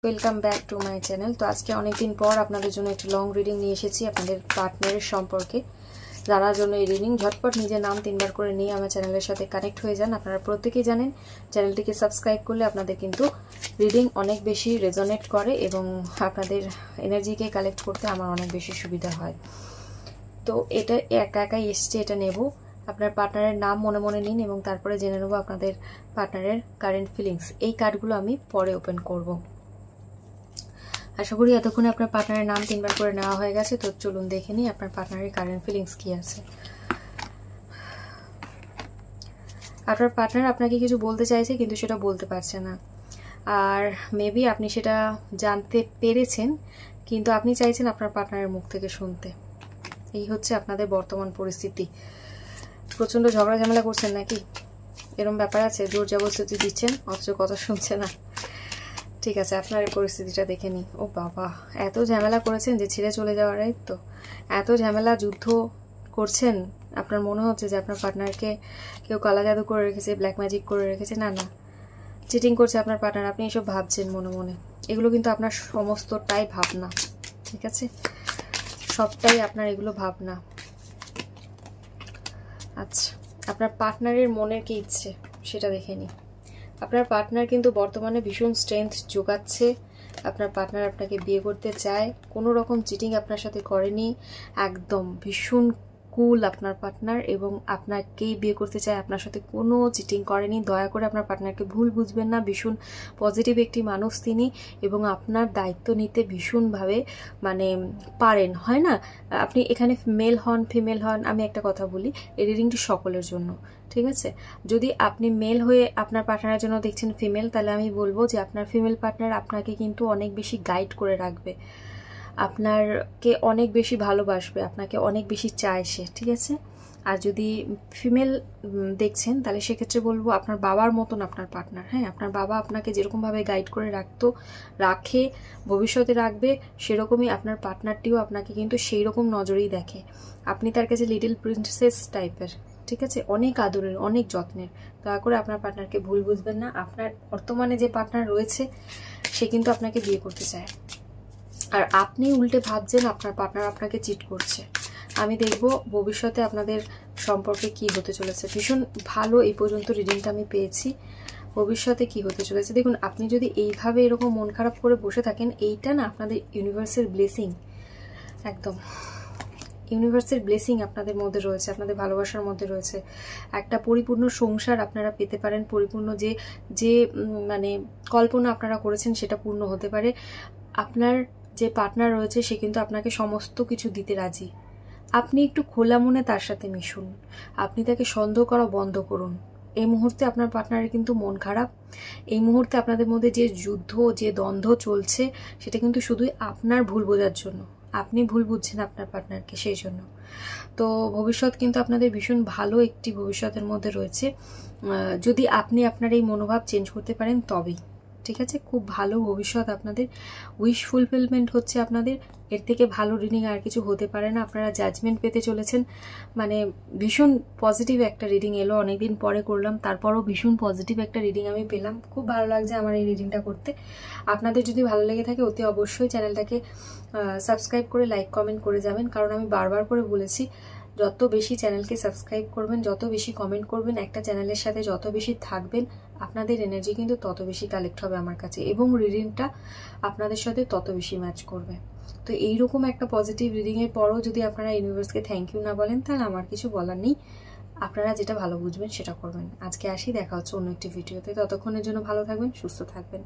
Welcome back to my channel. তো আজকে অনেকদিন পর আপনাদের জন্য একটি লং রিডিং নিয়ে এসেছি আপনাদের পার্টনারের সম্পর্কে জানার জন্য। এই রিডিং ঝটপট নিজের নাম 3বার করে নিয়ে আমার চ্যানেলের সাথে কানেক্ট হয়ে যান। আপনারা প্রত্যেকেই জানেন চ্যানেলটিকে সাবস্ক্রাইব করলে আপনাদের কিন্তু রিডিং অনেক বেশি রেজোনেট করে এবং আপনাদের এনার্জিকে কালেক্ট করতে আমার অনেক বেশি সুবিধা হয়। তো এটা একা একাই এসছে, এটা নেব। আপনার পার্টনারের নাম মনে মনে নিন এবং তারপরে জেনে নেব আপনাদের পার্টনারের কারেন্ট ফিলিংস। এই কার্ডগুলো আমি পরে ওপেন করব। আশা করি এতক্ষণে আপনার পার্টনারের নাম 3বার করে নেওয়া হয়ে গেছে। তো চলুন দেখে নিই আপনার পার্টনারের কারেন্ট ফিলিংস কি আছে। আপনার পার্টনার আপনাকে কিছু বলতে চাইছে কিন্তু সেটা বলতে পারছে না, আর মেবি আপনি সেটা জানতে পেরেছেন কিন্তু আপনি চাইছেন আপনার পার্টনারের মুখ থেকে শুনতে। এই হচ্ছে আপনাদের বর্তমান পরিস্থিতি। প্রচন্ড ঝগড়া ঝামেলা করছেন নাকি? এরকম ব্যাপার আছে, জোর জবরদস্তি দিচ্ছেন অথচ কথা শুনছে না। ঠিক আছে, আপনার এই পরিস্থিতিটা দেখে নিই। ও বাবা, এত ঝামেলা করেছেন যে ছেড়ে চলে যাওয়ারাই তো, এত ঝামেলা যুদ্ধ করছেন। আপনার মনে হচ্ছে যে আপনার পার্টনারকে কেউ কালা জাদু করে রেখেছে, ব্ল্যাক ম্যাজিক করে রেখেছে। না না, চিটিং করছে আপনার পার্টনার। আপনি এসব ভাবছেন মনে মনে, এগুলো কিন্তু আপনার সমস্তটাই ভাবনা। ঠিক আছে, সবটাই আপনার এগুলো ভাবনা। আচ্ছা, আপনার পার্টনারের মনের কি ইচ্ছে সেটা দেখে নিই। আপনার পার্টনার কিন্তু বর্তমানে ভীষণ স্ট্রেংথ যোগাচ্ছে। আপনার পার্টনার আপনাকে বিয়ে করতে চায়, কোনো রকম চিটিং আপনার সাথে করেনি, একদম ভীষণ কুল আপনার পার্টনার, এবং আপনাকেই বিয়ে করতে চায়, আপনার সাথে কোনো চিটিং করেনি। দয়া করে আপনার পার্টনারকে ভুল বুঝবেন না, ভীষণ পজিটিভ একটি মানুষ তিনি, এবং আপনার দায়িত্ব নিতে ভীষণভাবে পারেন। হয় না, আপনি এখানে মেল হন ফিমেল হন, আমি একটা কথা বলি, এই রিডিংটি সকলের জন্য। ঠিক আছে, যদি আপনি মেল হয়ে আপনার পার্টনারের জন্য দেখছেন ফিমেল, তাহলে আমি বলবো যে আপনার ফিমেল পার্টনার আপনাকে কিন্তু অনেক বেশি গাইড করে রাখবে, আপনাকে অনেক বেশি ভালোবাসবে, আপনাকে অনেক বেশি চায় সে। ঠিক আছে, আর যদি ফিমেল দেখছেন তাহলে সেক্ষেত্রে বলবো আপনার বাবার মতন আপনার পার্টনার। হ্যাঁ, আপনার বাবা আপনাকে যেরকমভাবে গাইড করে রাখে, ভবিষ্যতে রাখবে, সেরকমই আপনার পার্টনারটিও আপনাকে কিন্তু সেই রকম নজরেই দেখে। আপনি তার কাছে লিটল প্রিন্সেস টাইপের। ঠিক আছে, অনেক আদরের, অনেক যত্নের। দয়া করে আপনার পার্টনারকে ভুল বুঝবেন না। আপনার বর্তমানে যে পার্টনার রয়েছে সে কিন্তু আপনাকে বিয়ে করতে চায়, আর আপনি উল্টে ভাবছেন আপনার পার্টনার আপনাকে চিট করছে। আমি দেখব ভবিষ্যতে আপনাদের সম্পর্কে কি হতে চলেছে। ভীষণ ভালো এই পর্যন্ত রিডিংটা আমি পেয়েছি। ভবিষ্যতে কি হতে চলেছে দেখুন। আপনি যদি এইভাবে এরকম মন খারাপ করে বসে থাকেন, এইটা না আপনাদের ইউনিভার্সের ব্লেসিং, একদম ইউনিভার্সের ব্লেসিং আপনাদের মধ্যে রয়েছে, আপনাদের ভালোবাসার মধ্যে রয়েছে। একটা পরিপূর্ণ সংসার আপনারা পেতে পারেন, পরিপূর্ণ যে কল্পনা আপনারা করেছেন সেটা পূর্ণ হতে পারে। আপনার যে পার্টনার রয়েছে সে কিন্তু আপনাকে সমস্ত কিছু দিতে রাজি। আপনি একটু খোলা মনে তার সাথে মিশুন, আপনি তাকে সন্দেহ করা বন্ধ করুন। এই মুহূর্তে আপনার পার্টনারের কিন্তু মন খারাপ। এই মুহূর্তে আপনাদের মধ্যে যে যুদ্ধ, যে দ্বন্দ্ব চলছে, সেটা কিন্তু শুধুই আপনার ভুল বোঝার জন্য। আপনি ভুল বুঝছেন আপনার পার্টনারকে, সেই জন্য। তো ভবিষ্যৎ কিন্তু আপনাদের ভীষণ ভালো একটি ভবিষ্যতের মধ্যে রয়েছে, যদি আপনি আপনার এই মনোভাব চেঞ্জ করতে পারেন তবেই। ঠিক আছে, খুব ভালো ভবিষ্যৎ আপনাদের। উইশ ফুলফিলমেন্ট হচ্ছে আপনাদের। এর থেকে ভালো রিডিং আর কিছু হতে পারে না। আপনারা জাজমেন্ট পেতে চলেছেন। ভীষণ পজিটিভ একটা রিডিং এলো, অনেকদিন পরে করলাম, তারপরও ভীষণ পজিটিভ একটা রিডিং আমি পেলাম। খুব ভালো লাগছে আমার এই রিডিংটা করতে। আপনাদের যদি ভালো লেগে থাকে অতি অবশ্যই চ্যানেলটাকে সাবস্ক্রাইব করে লাইক কমেন্ট করে যাবেন, কারণ আমি বারবার করে বলেছি যত বেশি চ্যানেলকে সাবস্ক্রাইব করবেন, যত বেশি কমেন্ট করবেন, একটা চ্যানেলের সাথে যত বেশি থাকবেন, আপনাদের এনার্জি কিন্তু তত বেশি কালেক্ট হবে আমার কাছে, এবং রিডিংটা আপনাদের সাথে তত বেশি ম্যাচ করবে। তো এইরকম একটা পজিটিভ রিডিংয়ের পরও যদি আপনারা ইউনিভার্সকে থ্যাংক ইউ না বলেন, তাহলে আমার কিছু বলার নেই। আপনারা যেটা ভালো বুঝবেন সেটা করবেন। আজকে আসি, দেখা হচ্ছে অন্য একটি ভিডিওতে। ততক্ষণের জন্য ভালো থাকবেন, সুস্থ থাকবেন।